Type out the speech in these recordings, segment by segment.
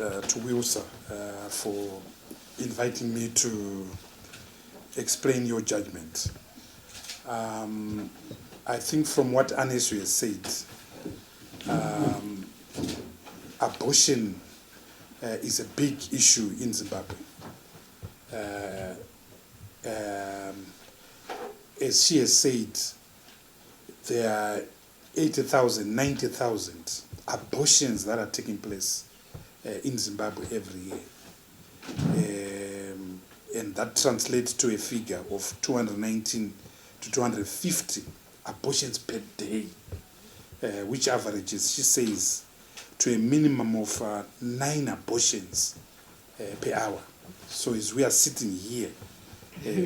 to Wilsa for inviting me to explain your judgment. I think from what Anesu has said, abortion is a big issue in Zimbabwe. As she has said, there are 80,000, 90,000 abortions that are taking place in Zimbabwe every year. And that translates to a figure of 219 to 250 abortions per day, which averages, she says, to a minimum of 9 abortions per hour. So as we are sitting here,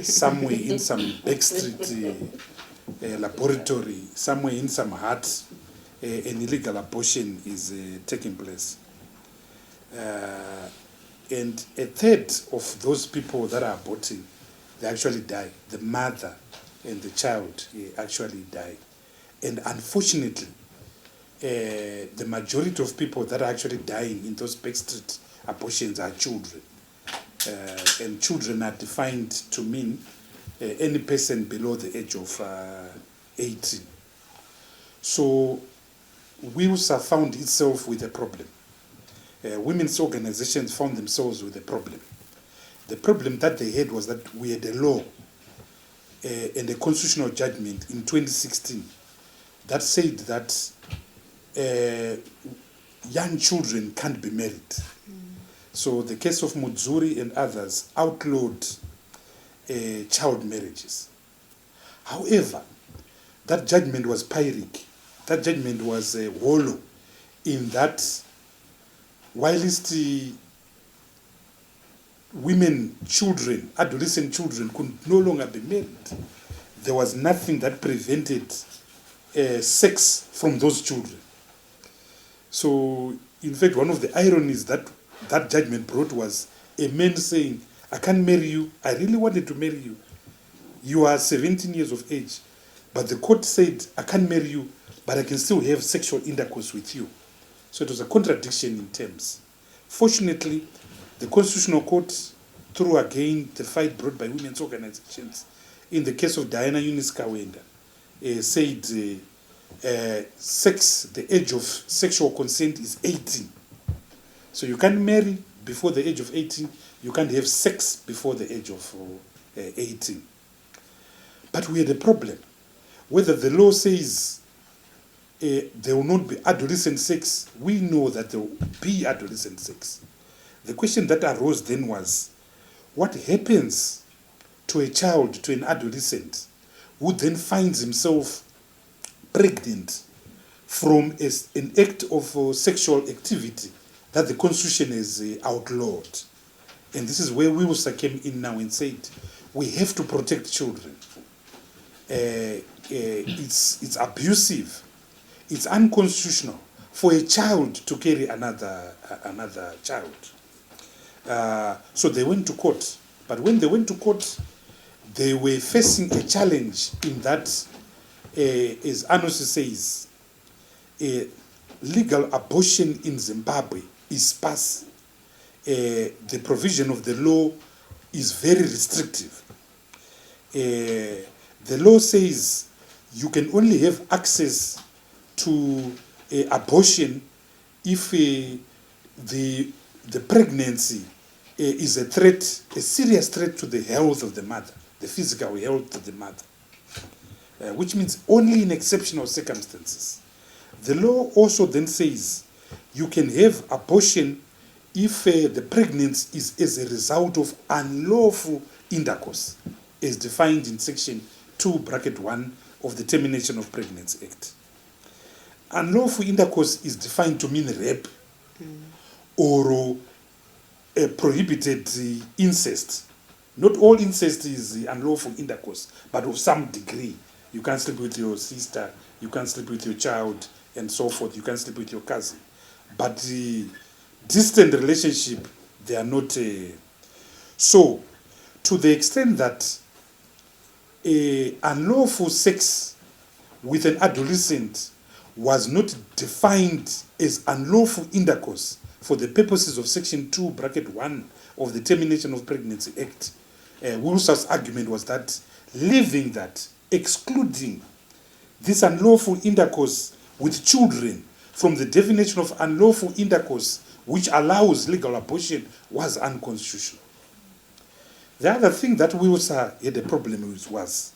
somewhere in some backstreet laboratory, somewhere in some hut, an illegal abortion is taking place. And a third of those people that are aborting, they actually die. The mother and the child actually die. And unfortunately, the majority of people that are actually dying in those backstreet abortions are children. And children are defined to mean any person below the age of 18. So WILSA found itself with a problem. Women's organizations found themselves with a problem. The problem that they had was that we had a law and a constitutional judgment in 2016 that said that young children can't be married. So the case of Mudzuri and others outlawed child marriages. However, that judgment was pyrrhic. That judgment was hollow in that whilst women, children, adolescent children could no longer be married, there was nothing that prevented sex from those children. So, in fact, one of the ironies that that judgment brought was a man saying, I can't marry you, I really wanted to marry you. You are 17 years of age. But the court said, I can't marry you, but I can still have sexual intercourse with you. So it was a contradiction in terms. Fortunately, the Constitutional Court, through again the fight brought by women's organizations, in the case of Diana Eunice Kawenda, said the age of sexual consent is 18. So you can't marry before the age of 18, you can't have sex before the age of 18. But we had a problem. Whether the law says there will not be adolescent sex, we know that there will be adolescent sex. The question that arose then was, what happens to a child, to an adolescent, who then finds himself pregnant from an act of sexual activity that the Constitution has outlawed? And this is where WILSA came in now and said, we have to protect children. It's abusive. It's unconstitutional for a child to carry another child. So they went to court. But when they went to court, they were facing a challenge in that, as Anos says, legal abortion in Zimbabwe is sparse. The provision of the law is very restrictive. The law says you can only have access to abortion if the pregnancy is a threat, a serious threat to the health of the mother, the physical health of the mother, which means only in exceptional circumstances. The law also then says you can have abortion if the pregnancy is as a result of unlawful intercourse, as defined in section 2(1) of the Termination of Pregnancy Act. Unlawful intercourse is defined to mean rape or prohibited incest. Not all incest is unlawful intercourse, but of some degree. You can't sleep with your sister, you can't sleep with your child, and so forth. You can't sleep with your cousin. But the distant relationship, they are not. So, to the extent that unlawful sex with an adolescent was not defined as unlawful intercourse for the purposes of Section 2, bracket 1 of the Termination of Pregnancy Act, Wilson's argument was that leaving that, excluding this unlawful intercourse with children from the definition of unlawful intercourse, which allows legal abortion, was unconstitutional. The other thing that Wilson had a problem with was,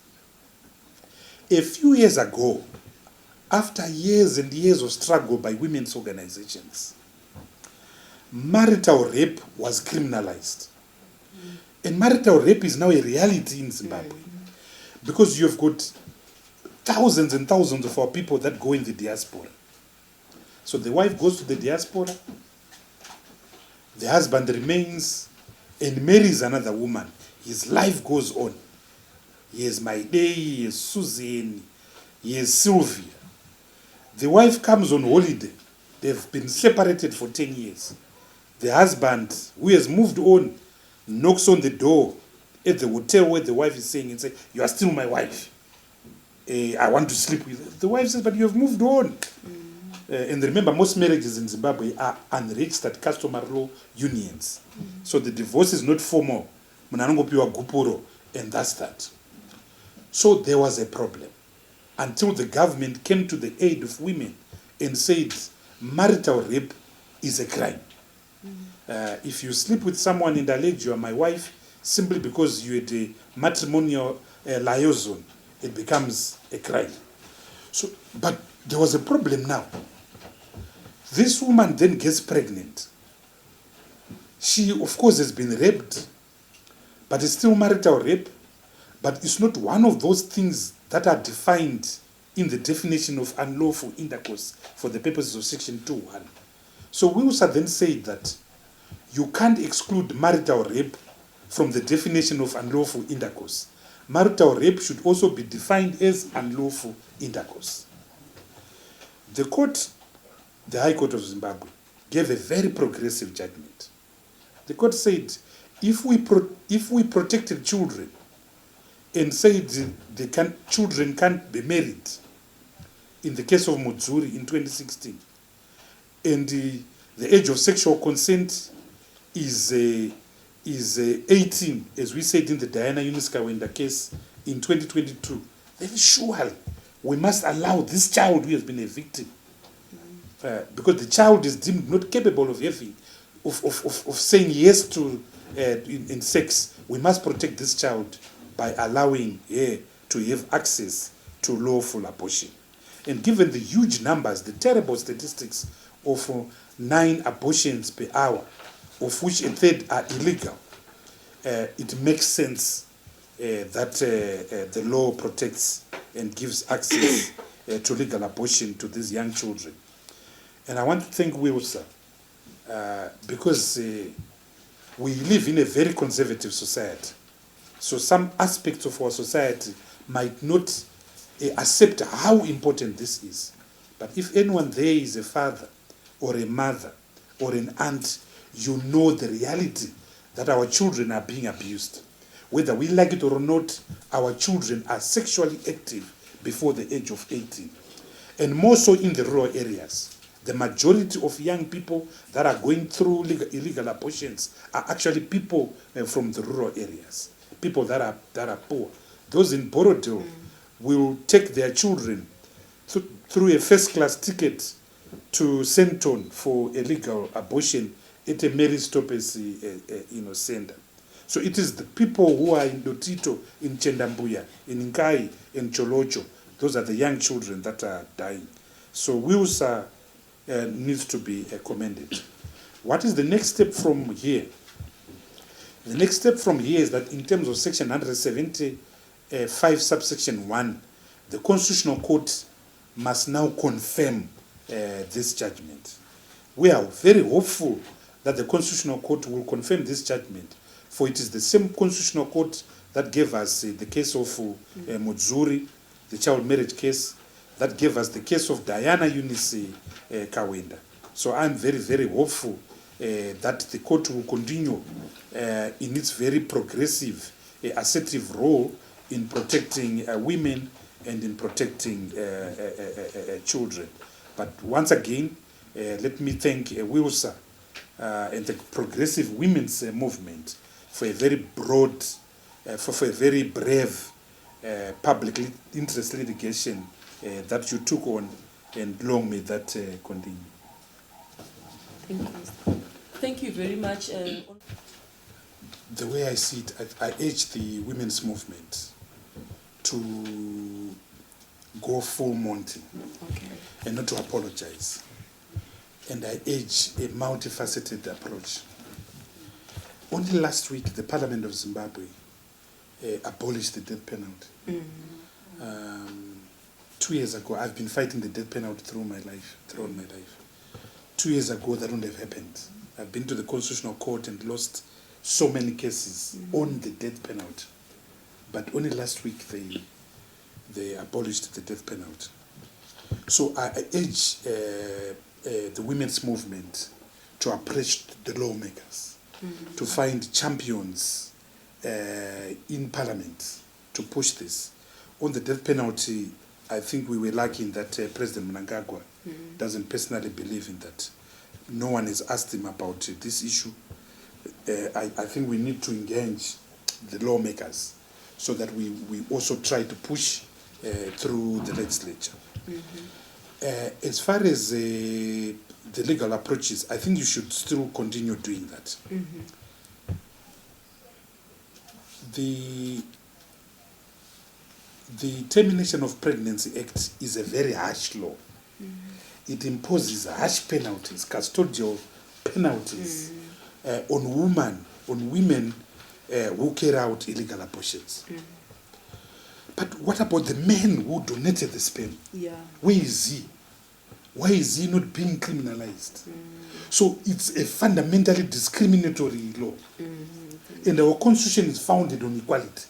a few years ago, after years and years of struggle by women's organizations, marital rape was criminalized. And marital rape is now a reality in Zimbabwe, because you've got thousands and thousands of our people that go in the diaspora. So the wife goes to the diaspora, the husband remains and marries another woman. His life goes on. He has My Day, he has Susan, he has Sylvia. The wife comes on holiday. They've been separated for 10 years. The husband, who has moved on, knocks on the door at the hotel where the wife is staying and says, "You are still my wife. I want to sleep with you." The wife says, "But you have moved on." And remember, most marriages in Zimbabwe are unregistered customary law unions. So the divorce is not formal. Munanongopiwa gupuro, and that's that. So there was a problem until the government came to the aid of women and said marital rape is a crime. If you sleep with someone and allege you are my wife simply because you had a matrimonial liaison, it becomes a crime. So, but there was a problem now. This woman then gets pregnant. She, of course, has been raped, but it's still marital rape, but it's not one of those things that are defined in the definition of unlawful intercourse for the purposes of Section 2.1. So Wilson then said that you can't exclude marital rape from the definition of unlawful intercourse. Marital rape should also be defined as unlawful intercourse. The court, the High Court of Zimbabwe, gave a very progressive judgment. The court said, if we protected children and said children can't be married, in the case of Mudzuri in 2016, and the age of sexual consent is 18, as we said in the Diana Eunice Kawenda case in 2022, then surely we must allow this child who has been a victim, because the child is deemed not capable of having, of saying yes to in sex. We must protect this child by allowing her to have access to lawful abortion. And given the huge numbers, the terrible statistics of 9 abortions per hour, of which a third are illegal, it makes sense that the law protects and gives access to legal abortion to these young children. And I want to thank Wilson because we live in a very conservative society. So some aspects of our society might not accept how important this is. But if anyone there is a father or a mother or an aunt, you know the reality that our children are being abused. Whether we like it or not, our children are sexually active before the age of 18. And more so in the rural areas. The majority of young people that are going through illegal abortions are actually people from the rural areas. People that are poor. Those in Borodale will take their children through a first-class ticket to Senton for a legal abortion at a Mary Stoppers center. So it is the people who are in Dotito, in Chendambuya, in Nkai, in Cholocho. Those are the young children that are dying. So Wilson needs to be commended. What is the next step from here? The next step from here is that in terms of Section 175, subsection 1, the Constitutional Court must now confirm this judgment. We are very hopeful that the Constitutional Court will confirm this judgment, for it is the same Constitutional Court that gave us the case of Mudzuri, the child marriage case, that gave us the case of Diana Eunice Kawenda. So I'm very, very hopeful that the court will continue in its very progressive, assertive role in protecting women and in protecting children. But once again, let me thank Wilson and the progressive women's movement for a very broad, for a very brave public interest litigation that you took on, and long may that continue. Thank you. Thank you very much. The way I see it, I urge the women's movement to go full Monty, Okay. and not to apologize. And I urge a multifaceted approach. Only last week, the Parliament of Zimbabwe abolished the death penalty. 2 years ago, I've been fighting the death penalty throughout my life. 2 years ago, that wouldn't have happened. I've been to the Constitutional Court and lost so many cases on the death penalty. But only last week, they abolished the death penalty. So I urge the women's movement to approach the lawmakers, to find champions in Parliament to push this. On the death penalty, I think we were lucky in that President Mnangagwa doesn't personally believe in that. No one has asked him about this issue. I think we need to engage the lawmakers so that we also try to push through the legislature. As far as the legal approaches, I think you should still continue doing that. The Termination of Pregnancy Act is a very harsh law. It imposes harsh penalties, custodial penalties on women who carry out illegal abortions. But what about the men who donated the sperm? Yeah. Where is he? Why is he not being criminalized? So it's a fundamentally discriminatory law. And our constitution is founded on equality.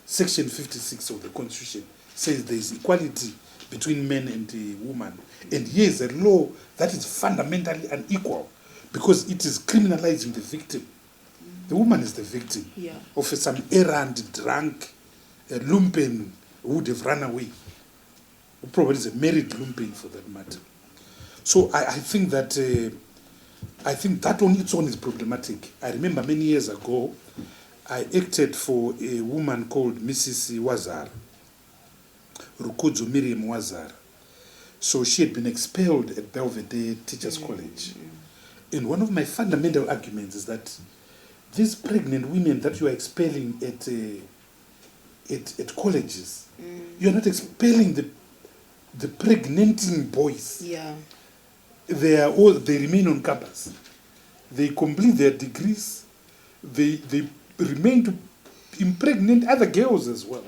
Section 56 of the constitution says there is equality between men and women. And here is a law that is fundamentally unequal because it is criminalizing the victim. The woman is the victim of some errand, drunk, lumpen who would have run away. Who probably is a married lumpen for that matter. So I think that on its own is problematic. I remember many years ago, I acted for a woman called Mrs. Wazar, Rukudzo Miriam Wazar. So she had been expelled at Belvedere Teachers College. And one of my fundamental arguments is that these pregnant women that you are expelling at colleges, you are not expelling the pregnanting boys. Yeah. They remain on campus. They complete their degrees. They remain to impregnate other girls as well.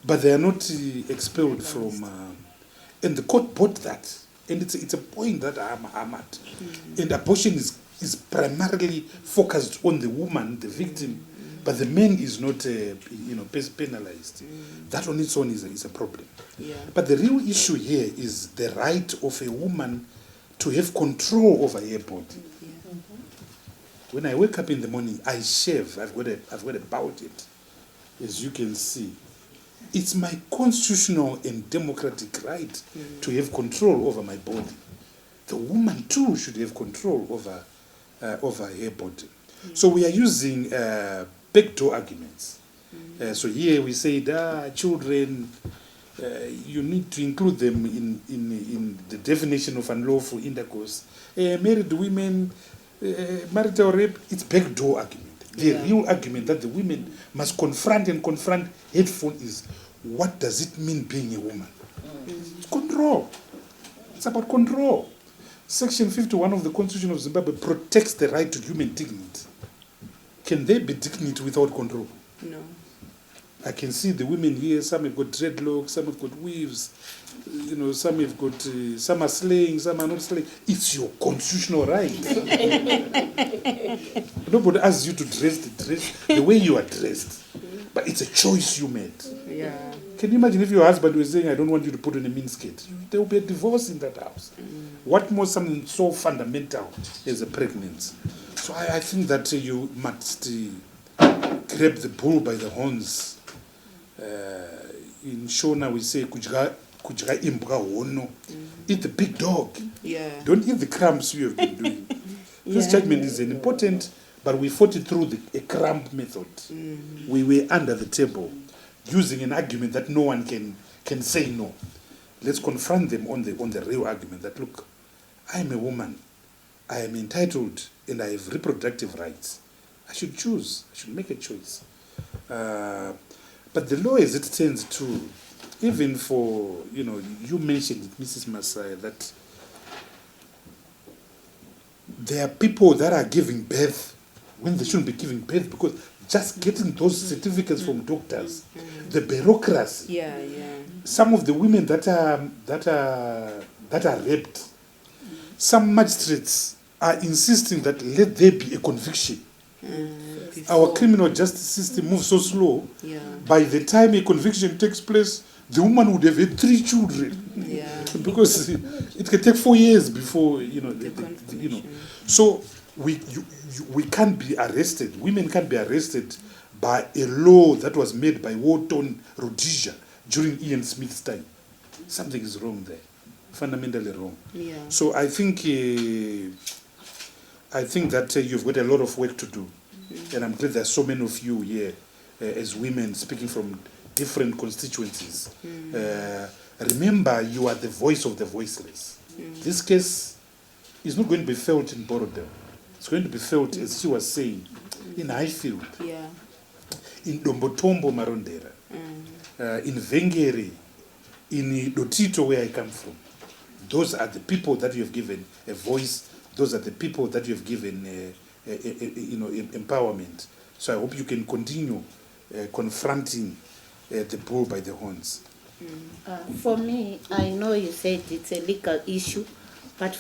But they are not expelled from... and the court bought that. And it's a point that I'm at. And abortion is primarily focused on the woman, the victim, but the man is not penalized. That on its own is a problem. Yeah. But the real issue here is the right of a woman to have control over her body. When I wake up in the morning, I shave. I've got a bowed as you can see. It's my constitutional and democratic right to have control over my body. The woman too should have control over her body. So we are using backdoor arguments. So here we said, children, you need to include them in the definition of unlawful intercourse. Married women, marital rape, it's backdoor argument. The real argument that the women must confront headphone is, what does it mean being a woman? It's control. It's about control. Section 51 of the Constitution of Zimbabwe protects the right to human dignity. Can there be dignity without control? No. I can see the women here, some have got dreadlocks, some have got weaves, some have got, some are slaying, some are not slaying. It's your constitutional right. Nobody asks you to dress the way you are dressed. But it's a choice you made. Yeah. Can you imagine if your husband was saying, I don't want you to put on a miniskirt? There will be a divorce in that house. What more something so fundamental as a pregnancy? So I think that you must grab the bull by the horns. In Shona we say, kujga imbwa hono. Eat the big dog. Yeah. Don't eat the crumbs you have been doing. This Yeah. judgment is an important, but we fought it through a crumb method. We were under the table, using an argument that no one can say no. Let's confront them on the real argument that, look, I am a woman, I am entitled, and I have reproductive rights. I should choose, I should make a choice. But the law as it stands too, even for, you mentioned it, Mrs. Masai, that there are people that are giving birth when they shouldn't be giving birth, because just getting those certificates from doctors, the bureaucracy. Yeah. Some of the women that are raped, some magistrates are insisting that let there be a conviction. Our criminal justice system moves so slow. Yeah. By the time a conviction takes place, the woman would have had 3 children. Yeah. Because it can take 4 years before So we can't be arrested. Women can't be arrested by a law that was made by Wharton Rhodesia during Ian Smith's time. Something is wrong there, fundamentally wrong. Yeah. So I think that you've got a lot of work to do, and I'm glad there's so many of you here as women speaking from different constituencies. Remember, you are the voice of the voiceless. This case is not going to be felt in Borodale. It's going to be felt, as she was saying, in Highfield, in Dombotombo Marondera, in Vengere, in Dotito, where I come from. Those are the people that you have given a voice. Those are the people that you have given empowerment. So I hope you can continue confronting the bull by the horns. For me, I know you said it's a legal issue,